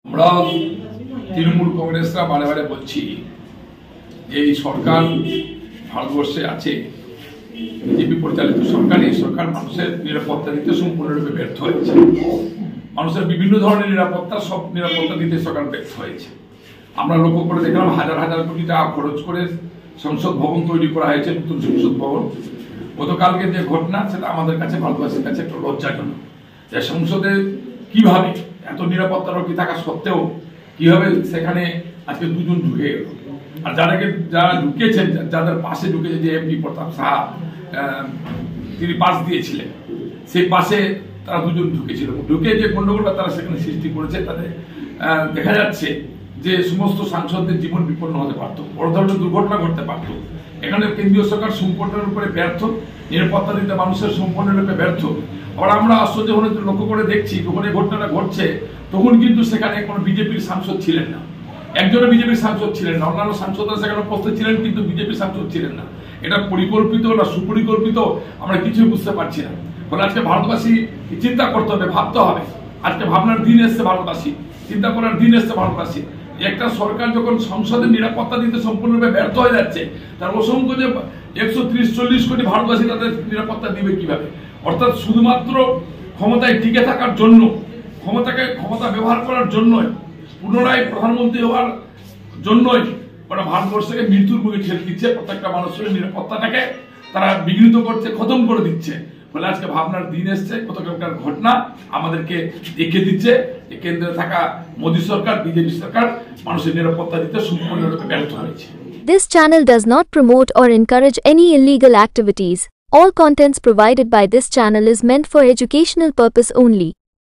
আমরা তৃণমূল কংগ্রেসরা বারে বারে বলছি যে এই সরকার ভারতবর্ষে আছে, বিজেপি পরিচালিত সরকার, এই সরকার মানুষের নিরাপত্তা দিতে সম্পূর্ণরূপে ব্যর্থ হয়েছে। মানুষের বিভিন্ন ধরনের সব নিরাপত্তা দিতে সরকার ব্যর্থ হয়েছে। আমরা লক্ষ্য করে দেখলাম হাজার হাজার কোটি টাকা খরচ করে সংসদ ভবন তৈরি করা হয়েছে, নতুন সংসদ ভবন। গতকালকে যে ঘটনা, সেটা আমাদের কাছে, ভারতবাসীর কাছে একটু লজ্জাজনক যে সংসদে কিভাবে এত নিরাপত্তারক্ষী থাকা সত্ত্বেও কিভাবে সেখানে আজকে দুজন ঢুকে গেল। আর যারা ঢুকেছেন, যাদের পাশে ঢুকেছে, যে এমপি প্রতাপ সাহা, তিনি পাশ দিয়েছিলেন, সেই পাশে তারা দুজন ঢুকেছিল। ঢুকে যে গন্ডগোলটা তারা সেখানে সৃষ্টি করেছে, তাতে দেখা যাচ্ছে যে সমস্ত সাংসদদের জীবন বিপন্ন হতে পারত, বড় ধরনের দুর্ঘটনা ঘটতে পারত। এখানে কেন্দ্রীয় সরকার সম্পূর্ণের উপরে ব্যর্থ, নিরাপত্তা দিতে মানুষের সম্পূর্ণরূপে ব্যর্থ। আবার আমরা আশ্চর্য হলে লক্ষ্য করে দেখছি, যখন এই ঘটনাটা ঘটছে তখন কিন্তু সেখানে কোনো বিজেপির সাংসদ ছিলেন না, একজনও বিজেপির সাংসদ ছিলেন না। অন্যান্য সাংসদরা সেখানে উপস্থিত ছিলেন, কিন্তু বিজেপির সাংসদ ছিলেন না। এটা পরিকল্পিত না সুপরিকল্পিত আমরা কিছুই বুঝতে পারছি না। ফলে আজকে ভারতবাসী চিন্তা করতে হবে, ভাবতে হবে। আজকে ভাবনার দিন এসছে ভারতবাসী, চিন্তা করার দিন এসছে ভারতবাসী। একটা সরকার যখন সংসদের নিরাপত্তা দিতে সম্পূর্ণরূপে ব্যর্থ হয়ে যাচ্ছে, তার অসংখ্য যে 130-140 কোটি ভারতবাসী তাদের নিরাপত্তা দিবে কিভাবে? অর্থাৎ শুধুমাত্র ক্ষমতায় টিকে থাকার জন্য, ক্ষমতা ব্যবহার করার জন্যই, পুনরায় প্রধানমন্ত্রী হওয়ার জন্যই ওরা ভারতবর্ষকে মৃত্যুর মুখে ঠেলে দিচ্ছে। প্রত্যেকটা মানুষের নিরাপত্তাটাকে তারা বিঘ্নিত করছে, খতম করে দিচ্ছে। ফলে আজকে ভাবনার দিন এসছে। গতকালকার ঘটনা আমাদেরকে দেখিয়ে দিচ্ছে যে কেন্দ্রে থাকা মোদী সরকার, বিজেপি সরকার মানুষের নিরাপত্তা দিতে সম্পূর্ণরূপে ব্যর্থ হয়েছে। This channel does not promote or encourage any illegal activities. All contents provided by this channel is meant for educational purpose only.